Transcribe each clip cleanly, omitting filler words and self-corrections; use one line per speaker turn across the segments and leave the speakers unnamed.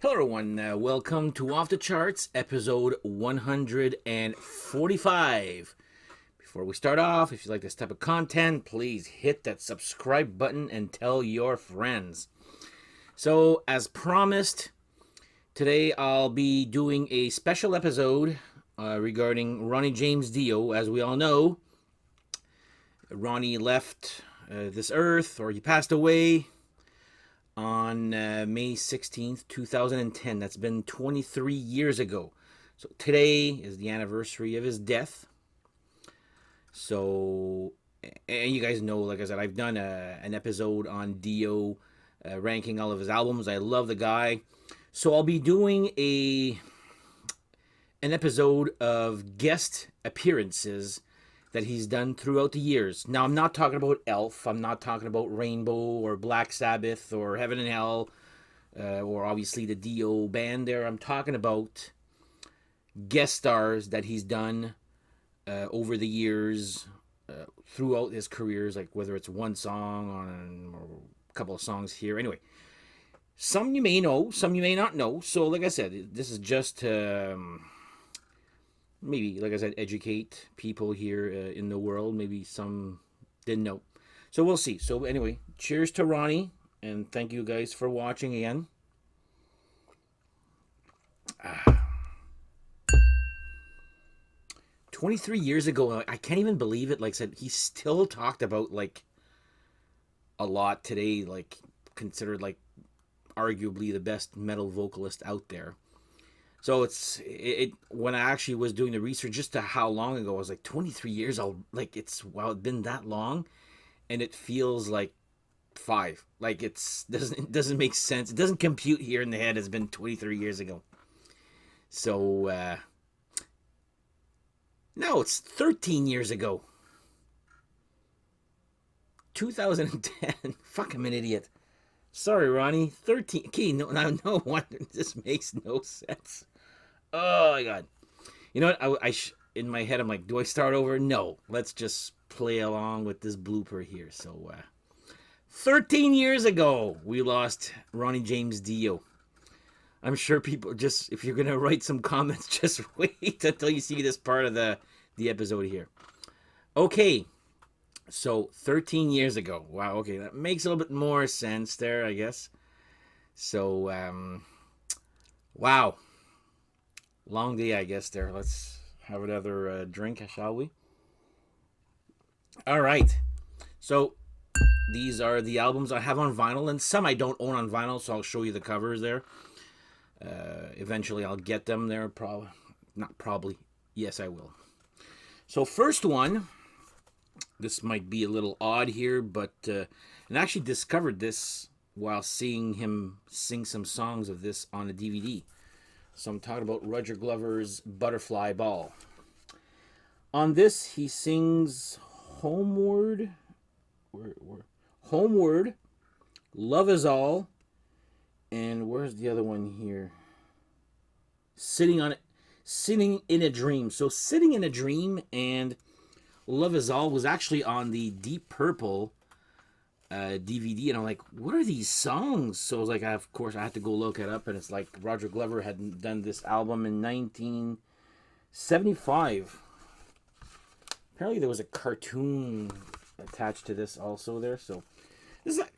Hello, everyone. Welcome to Off the Charts, episode 145. Before we start off, if you like this type of content, please hit that subscribe button and tell your friends. So, as promised, today I'll be doing a special episode regarding Ronnie James Dio. As we all know, Ronnie left this earth, or he passed away on May 16th, 2010. That's been 23 years ago. So today is the anniversary of his death. So, and you guys know, like I said, I've done an episode on Dio, ranking all of his albums. I love the guy. So I'll be doing an episode of guest appearances that he's done throughout the years. Now, I'm not talking about Elf. I'm not talking about Rainbow or Black Sabbath or Heaven and Hell or obviously the Dio band there. I'm talking about guest stars that he's done over the years throughout his careers, like whether it's one song on or a couple of songs here. Anyway, some you may know, some you may not know. So, like I said, this is just maybe, like I said, educate people here in the world. Maybe some didn't know. So we'll see. So anyway, cheers to Ronnie, and thank you guys for watching again. 23 years ago, I can't even believe it. Like I said, he still talked about like a lot today, like considered like arguably the best metal vocalist out there. So it when I actually was doing the research just to how long ago, I was like 23 years old. Like it's been that long, and it feels like 5. Like it doesn't make sense. It doesn't compute here in the head. It's been 23 years ago. So no, it's 13 years ago. 2010. Fuck, I'm an idiot. Sorry, Ronnie. 13. Okay, no wonder this makes no sense. Oh my god. You know what? In my head, I'm like, do I start over? No. Let's just play along with this blooper here. So, 13 years ago, we lost Ronnie James Dio. I'm sure people just, if you're gonna write some comments, just wait until you see this part of the episode here. Okay, so 13 years ago. Wow. Okay, that makes a little bit more sense there, I guess. So, wow, long day, I guess. There. Let's have another drink, shall we? All right. So these are the albums I have on vinyl, and some I don't own on vinyl, so I'll show you the covers there. Eventually, I'll get them there. Probably, not probably. Yes, I will. So first one, this might be a little odd here, but and I actually discovered this while seeing him sing some songs of this on a DVD. So I'm talking about Roger Glover's Butterfly Ball. On this, he sings Homeward, Homeward, Love Is All, and where's the other one here? Sitting in a Dream. So Sitting in a Dream and Love Is All was actually on the Deep Purple DVD, and I'm like, what are these songs? So I was like, of course, I had to go look it up, and it's like Roger Glover had done this album in 1975. Apparently, there was a cartoon attached to this also there. So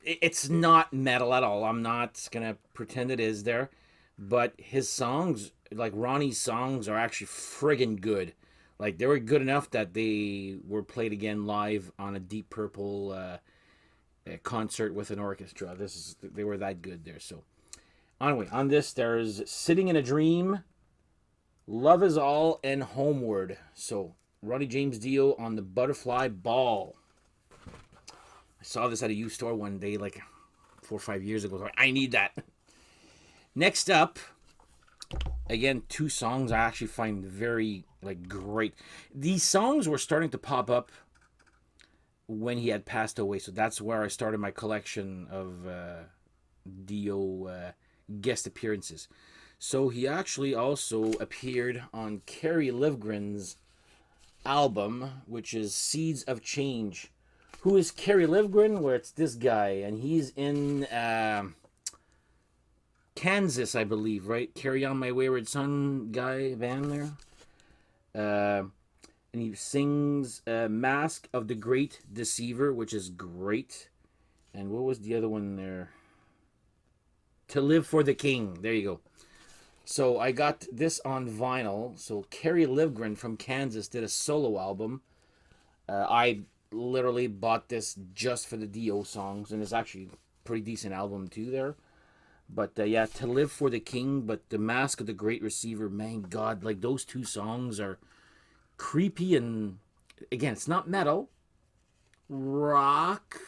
it's not metal at all. I'm not gonna pretend it is there, but his songs, like Ronnie's songs, are actually friggin' good. Like they were good enough that they were played again live on a Deep Purple concert with an orchestra. They were that good there. So anyway, on this there's Sitting in a Dream, Love Is All, and Homeward. So Ronnie James Dio on the Butterfly Ball. I saw this at a used store one day, like 4 or 5 years ago. So I need that. Next up, again, 2 songs I actually find very like great. These songs were starting to pop up when he had passed away, so that's where I started my collection of Dio guest appearances. So he actually also appeared on Kerry Livgren's album, which is Seeds of Change. Who is Kerry Livgren? Where it's this guy, and he's in Kansas, I believe, right? Carry On My Wayward Son guy band there. And he sings Mask of the Great Deceiver, which is great. And what was the other one there? To Live for the King. There you go. So I got this on vinyl. So Kerry Livgren from Kansas did a solo album. I literally bought this just for the Dio songs, and it's actually a pretty decent album too there. But yeah, To Live for the King, but The Mask of the Great Receiver, man, God, like those two songs are creepy, and again, it's not metal, rock,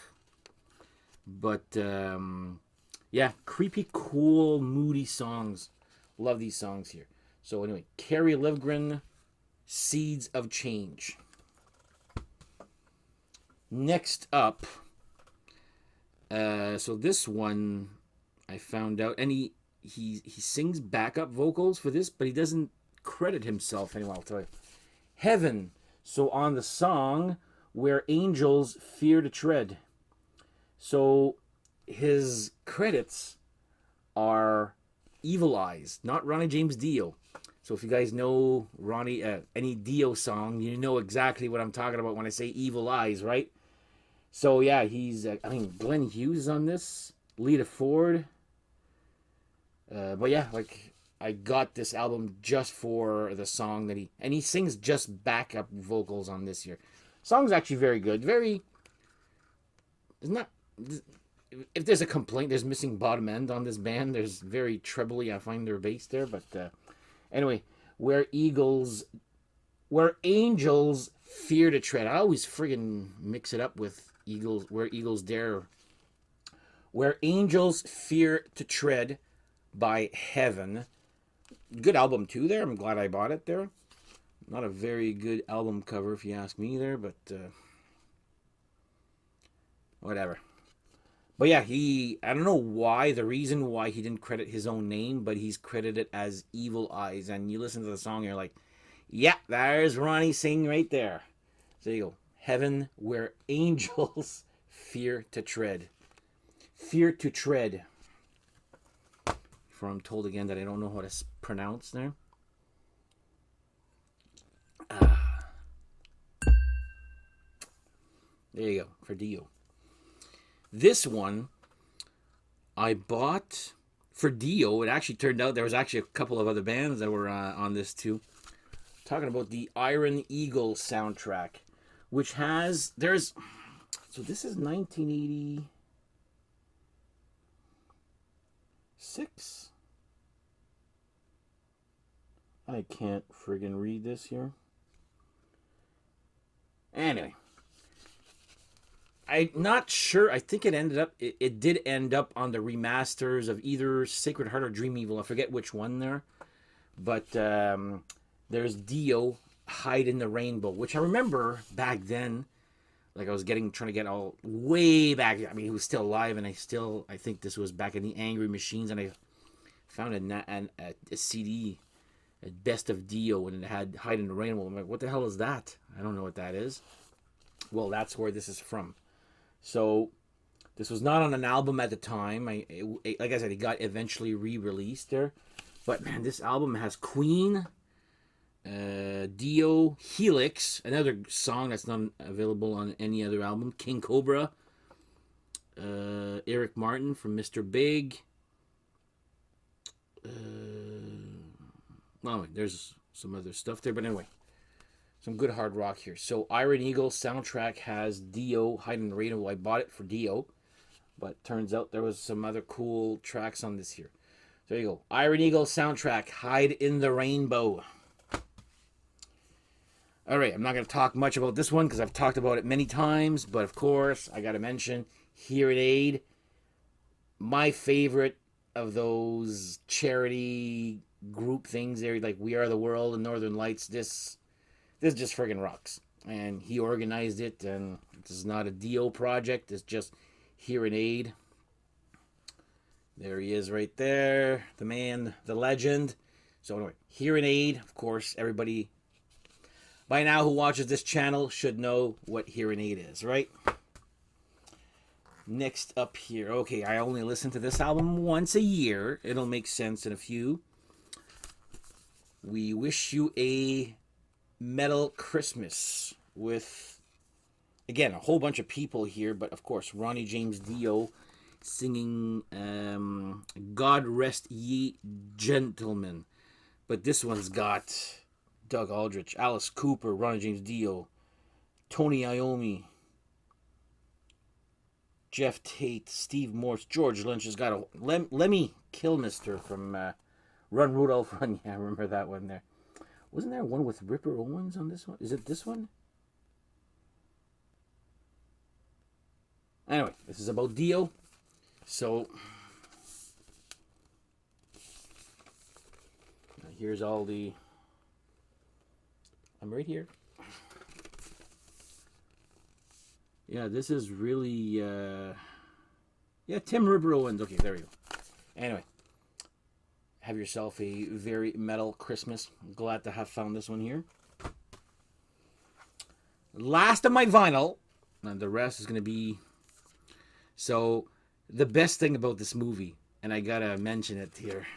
but yeah, creepy, cool, moody songs. Love these songs here. So anyway, Kerry Livgren, Seeds of Change. Next up, so this one I found out, and he sings backup vocals for this, but he doesn't credit himself anymore. I'll tell you. Heaven. So on the song Where Angels Fear to Tread. So his credits are Evil Eyes, not Ronnie James Dio. So if you guys know Ronnie, any Dio song, you know exactly what I'm talking about when I say Evil Eyes, right? So yeah, he's, Glenn Hughes is on this, Lita Ford. But yeah, like, I got this album just for the song that he sings just backup vocals on this here. Song's actually very good. Very, it's not, if there's a complaint, there's missing bottom end on this band. There's very trebly, I find their bass there. But anyway, Where Angels Fear to Tread. I always friggin' mix it up with Eagles, Where Eagles Dare. Where Angels Fear to Tread by Heaven. Good album too there. I'm glad I bought it there. Not a very good album cover if you ask me there, but whatever. But yeah, I don't know why, the reason why he didn't credit his own name, but he's credited as Evil Eyes. And you listen to the song, you're like, yeah, there's Ronnie singing right there. So there you go. Heaven, Where Angels Fear to Tread. Fear to Tread. For I'm told again that I don't know how to pronounce there. There you go, for Dio. This one I bought for Dio. It actually turned out there was actually a couple of other bands that were on this too. Talking about the Iron Eagle soundtrack, which has, so this is 1986. I can't friggin' read this here. Anyway, I'm not sure. I think it did end up on the remasters of either Sacred Heart or Dream Evil. I forget which one there. But there's Dio, Hide in the Rainbow, which I remember back then. Like I was trying to get all way back. I mean, he was still alive, and I think this was back in the Angry Machines, and I found a CD, a Best of Dio, and it had Hide in the Rainbow. I'm like, what the hell is that? I don't know what that is. Well, that's where this is from. So this was not on an album at the time. Like I said, it got eventually re-released there. But man, this album has Queen, Dio, Helix, another song that's not available on any other album, King Cobra, Eric Martin from Mr. Big. Well, there's some other stuff there, but anyway, some good hard rock here. So Iron Eagle soundtrack has Dio, Hide in the Rainbow. I bought it for Dio, but turns out there was some other cool tracks on this here. There you go. Iron Eagle soundtrack, Hide in the Rainbow. All right, I'm not going to talk much about this one because I've talked about it many times, but of course, I got to mention Hearing Aid, my favorite of those charity group things there, like We Are the World and Northern Lights. This just friggin' rocks. And he organized it, and this is not a Dio project, it's just Hearing Aid. There he is right there, the man, the legend. So anyway, Hearing Aid, of course, everybody by now who watches this channel should know what Hearing Aid is, right? Next up here. Okay, I only listen to this album once a year. It'll make sense in a few. We Wish You a Metal Christmas with, again, a whole bunch of people here, but of course, Ronnie James Dio singing God Rest Ye Gentlemen. But this one's got Doug Aldrich, Alice Cooper, Ronnie James Dio, Tony Iommi, Jeff Tate, Steve Morse, George Lynch has got a Lemmy Kilmister from Run Rudolph Run. Yeah, I remember that one there. Wasn't there one with Ripper Owens on this one? Is it this one? Anyway, this is about Dio. So here's all the. I'm right here. Yeah, this is really. Yeah, Tim Ripper Owens. Okay, there we go. Anyway, have yourself a very metal Christmas. I'm glad to have found this one here. Last of my vinyl, and the rest is going to be. So, the best thing about this movie, and I gotta mention it here,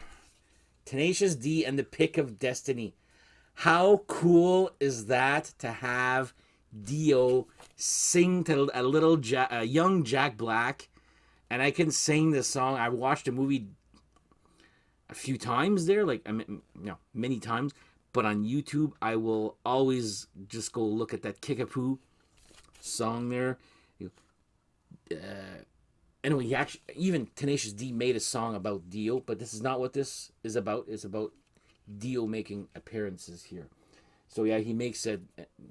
Tenacious D and the Pick of Destiny. How cool is that to have Dio sing to a young Jack Black, and I can sing this song. I watched the movie a few times there, many times, but on YouTube, I will always just go look at that Kickapoo song there. Anyway, even Tenacious D made a song about Dio, but this is not what this is about. It's about Dio making appearances here. So yeah, he makes a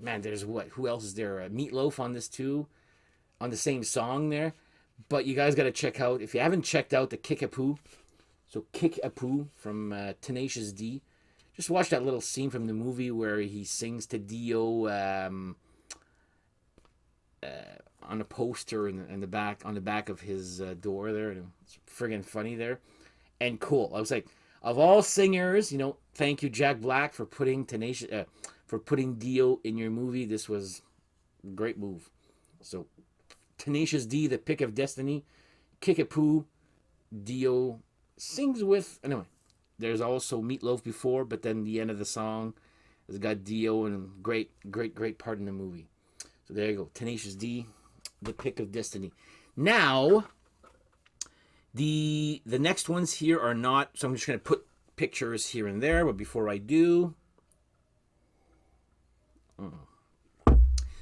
man. There's what? Who else is there? Meatloaf on this too, on the same song there. But you guys got to check out, if you haven't checked out the Kickapoo. So Kickapoo from Tenacious D. Just watch that little scene from the movie where he sings to Dio on a poster in the back, on the back of his door there. It's friggin' funny there, and cool. I was like, of all singers, thank you Jack Black for putting putting Dio in your movie. This was a great move. So Tenacious D, the Pick of Destiny, Kickapoo, Dio sings with. Anyway, there's also Meatloaf before, but then the end of the song has got Dio, and great part in the movie. So there you go, Tenacious D, the Pick of Destiny. Now, the next ones here are not, so I'm just going to put pictures here and there, but before I do,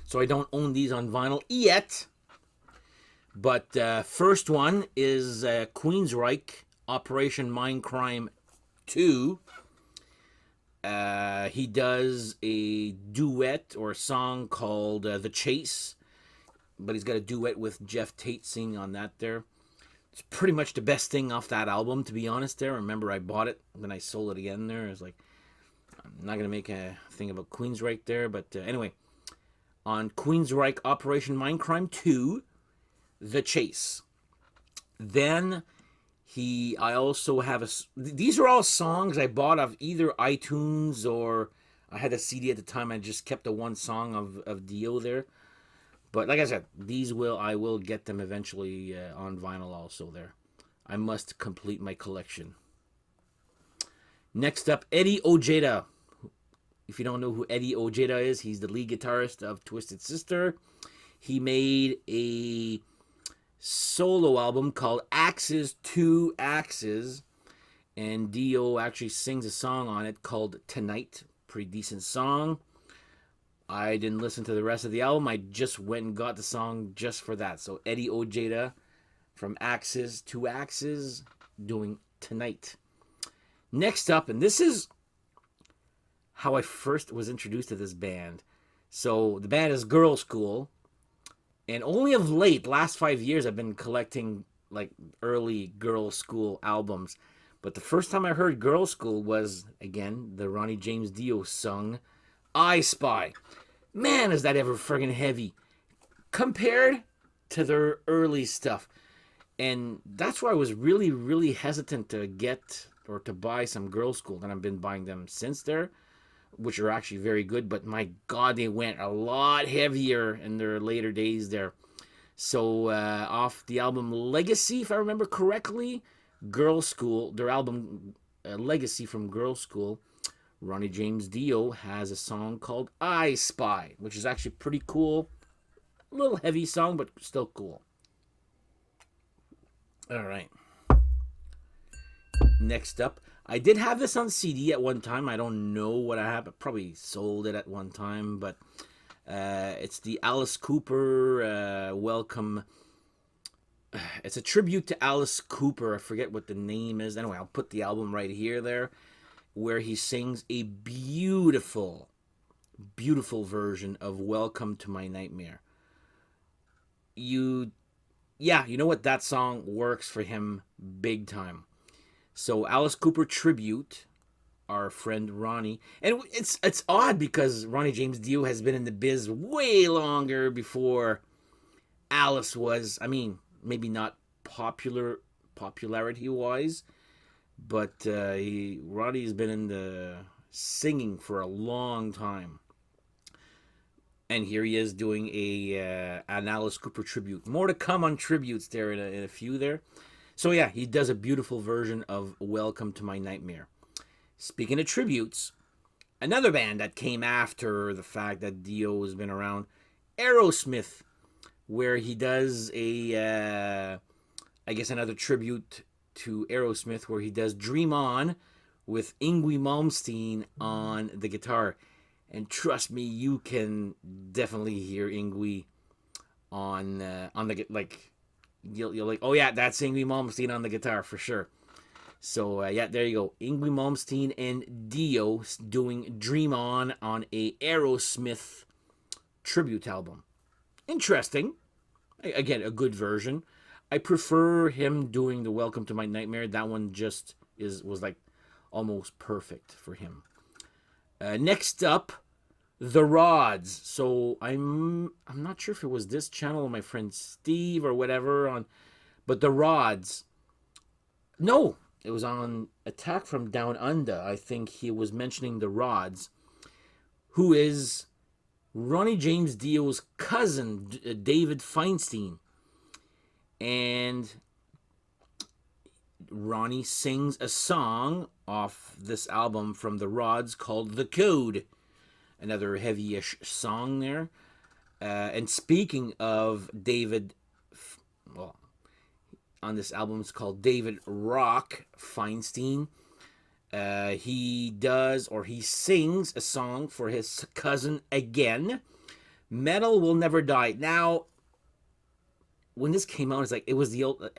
so I don't own these on vinyl yet, but first one is Queensryche, Operation Mindcrime 2. He does a duet or a song called The Chase, but he's got a duet with Jeff Tate singing on that there. It's pretty much the best thing off that album, to be honest there. Remember, I bought it, then I sold it again there. I was like, I'm not going to make a thing about Queensryche there, but anyway, on Queensryche Operation Mindcrime 2, The Chase. Then I also have these are all songs I bought off either iTunes, or I had a CD at the time. I just kept the one song of Dio there. But like I said, I will get them eventually on vinyl also there. I must complete my collection. Next up, Eddie Ojeda. If you don't know who Eddie Ojeda is, he's the lead guitarist of Twisted Sister. He made a solo album called Axes to Axes, and Dio actually sings a song on it called Tonight. Pretty decent song. I didn't listen to the rest of the album. I just went and got the song just for that. So Eddie Ojeda from Axes to Axes doing Tonight. Next up, and this is how I first was introduced to this band. So the band is Girlschool. And only of late, last 5 years, I've been collecting like early Girlschool albums. But the first time I heard Girlschool was, again, the Ronnie James Dio sung I Spy. Man, is that ever friggin' heavy compared to their early stuff. And that's why I was really, really hesitant to get or to buy some Girlschool. And I've been buying them since there, which are actually very good. But my God, they went a lot heavier in their later days there. So off the album Legacy, if I remember correctly, Girl School, their album Legacy from Girl School, Ronnie James Dio has a song called I Spy, which is actually pretty cool. A little heavy song, but still cool. All right. Next up, I did have this on CD at one time. I don't know what I have. I probably sold it at one time, but it's the Alice Cooper Welcome. It's a tribute to Alice Cooper. I forget what the name is. Anyway, I'll put the album right here, there, where he sings a beautiful, beautiful version of Welcome to My Nightmare. You know what? That song works for him big time. So Alice Cooper tribute, our friend Ronnie, and it's odd because Ronnie James Dio has been in the biz way longer before Alice was. I mean, maybe not popularity wise, but Ronnie's been in the singing for a long time. And here he is doing an Alice Cooper tribute. More to come on tributes there in a few there. So yeah, he does a beautiful version of Welcome to My Nightmare. Speaking of tributes, another band that came after the fact that Dio has been around, Aerosmith, where he does another tribute to Aerosmith, where he does Dream On with Yngwie Malmsteen on the guitar. And trust me, you can definitely hear Yngwie on the like. You're like, oh yeah, that's Yngwie Malmsteen on the guitar for sure. So yeah, there you go. Yngwie Malmsteen and Dio doing Dream On a Aerosmith tribute album. Interesting. Again, a good version. I prefer him doing the Welcome to My Nightmare. That one just was like almost perfect for him. Next up, The Rods. So I'm not sure if it was this channel or my friend Steve or whatever but The Rods. No, it was on Attack from Down Under. I think he was mentioning The Rods, who is Ronnie James Dio's cousin, David Feinstein. And Ronnie sings a song off this album from The Rods called The Code. Another heavy-ish song there. And speaking of David, well, on this album it's called David Rock Feinstein. He sings a song for his cousin again. Metal Will Never Die. Now, when this came out, it was the old...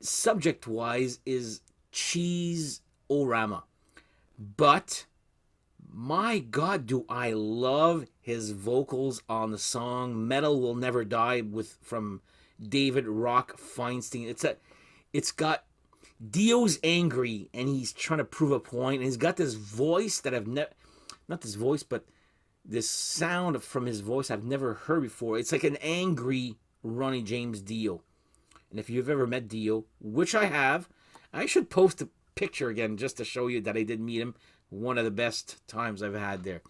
subject-wise is Cheese-O-Rama. But, my God, do I love his vocals on the song Metal Will Never Die from David Rock Feinstein. It's got... Dio's angry, and he's trying to prove a point, and he's got this voice that I've never... Not this voice, but this sound from his voice I've never heard before. It's like an angry Ronnie James Dio. And if you've ever met Dio, which I have, I should post a picture again just to show you that I did meet him. One of the best times I've had there.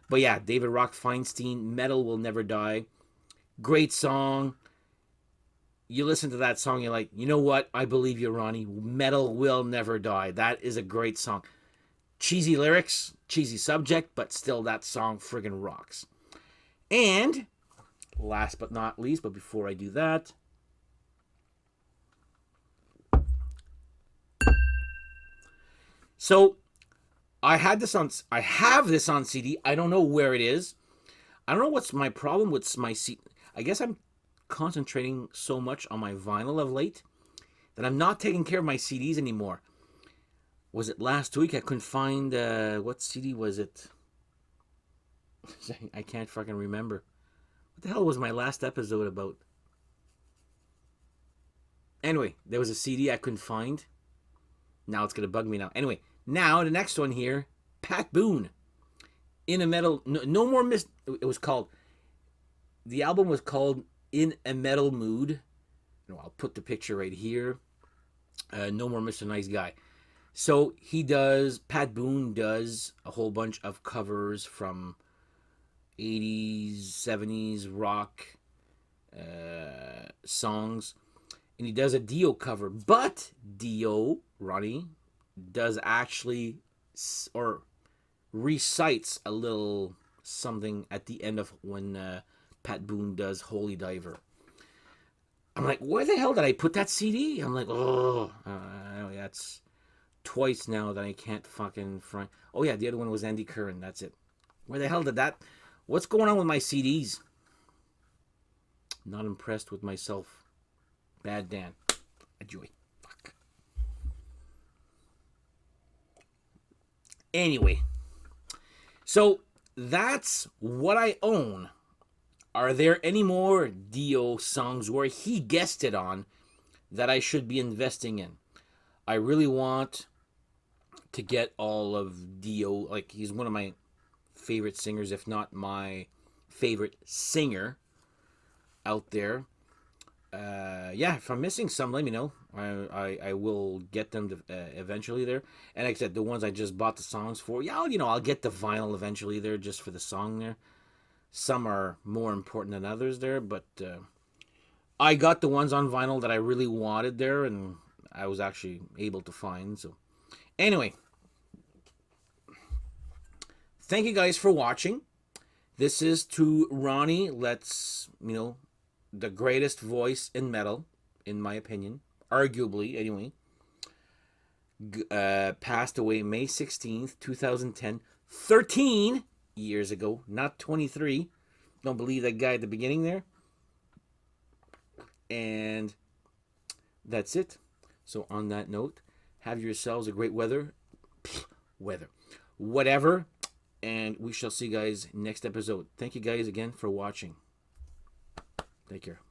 But yeah, David Rock Feinstein, Metal Will Never Die. Great song. You listen to that song, you're like, you know what? I believe you, Ronnie. Metal Will Never Die. That is a great song. Cheesy lyrics, cheesy subject, but still that song friggin' rocks. And, last but not least, but before I do that... So, I have this on CD. I don't know where it is. I don't know what's my problem with my CD. I guess I'm concentrating so much on my vinyl of late that I'm not taking care of my CDs anymore. Was it last week? I couldn't find... what CD was it? I can't fucking remember. What the hell was my last episode about? Anyway, there was a CD I couldn't find. Now it's going to bug me now. Anyway, now the next one here, Pat Boone. In a Metal... No More Mist... It was called... The album was called In a Metal Mood. I'll put the picture right here. No More Mr. Nice Guy. So Pat Boone does a whole bunch of covers from 80s, 70s rock, songs, and he does a Dio cover. But Dio, Ronnie, does actually or recites a little something at the end of when Pat Boone does Holy Diver. I'm like, where the hell did I put that CD? I'm like, oh, that's twice now that I can't fucking find. Oh yeah, the other one was Andy Curran. That's it. Where the hell did that? What's going on with my CDs? Not impressed with myself. Bad Dan. Enjoy. Fuck. Anyway, so that's what I own. Are there any more Dio songs where he guested on that I should be investing in? I really want to get all of Dio. Like, he's one of my favorite singers, if not my favorite singer out there. Yeah, if I'm missing some, let me know. I will get them to, eventually there. And like I said, the ones I just bought the songs for, yeah, I'll get the vinyl eventually there just for the song there. Some are more important than others there, but I got the ones on vinyl that I really wanted there, and I was actually able to find. So anyway, thank you guys for watching. This is to Ronnie. Let's, the greatest voice in metal, in my opinion, arguably anyway. Passed away May 16th, 2010, 13 years ago, not 23. Don't believe that guy at the beginning there. And that's it. So on that note, have yourselves a great whatever, and we shall see you guys next episode. Thank you guys again for watching. Take care.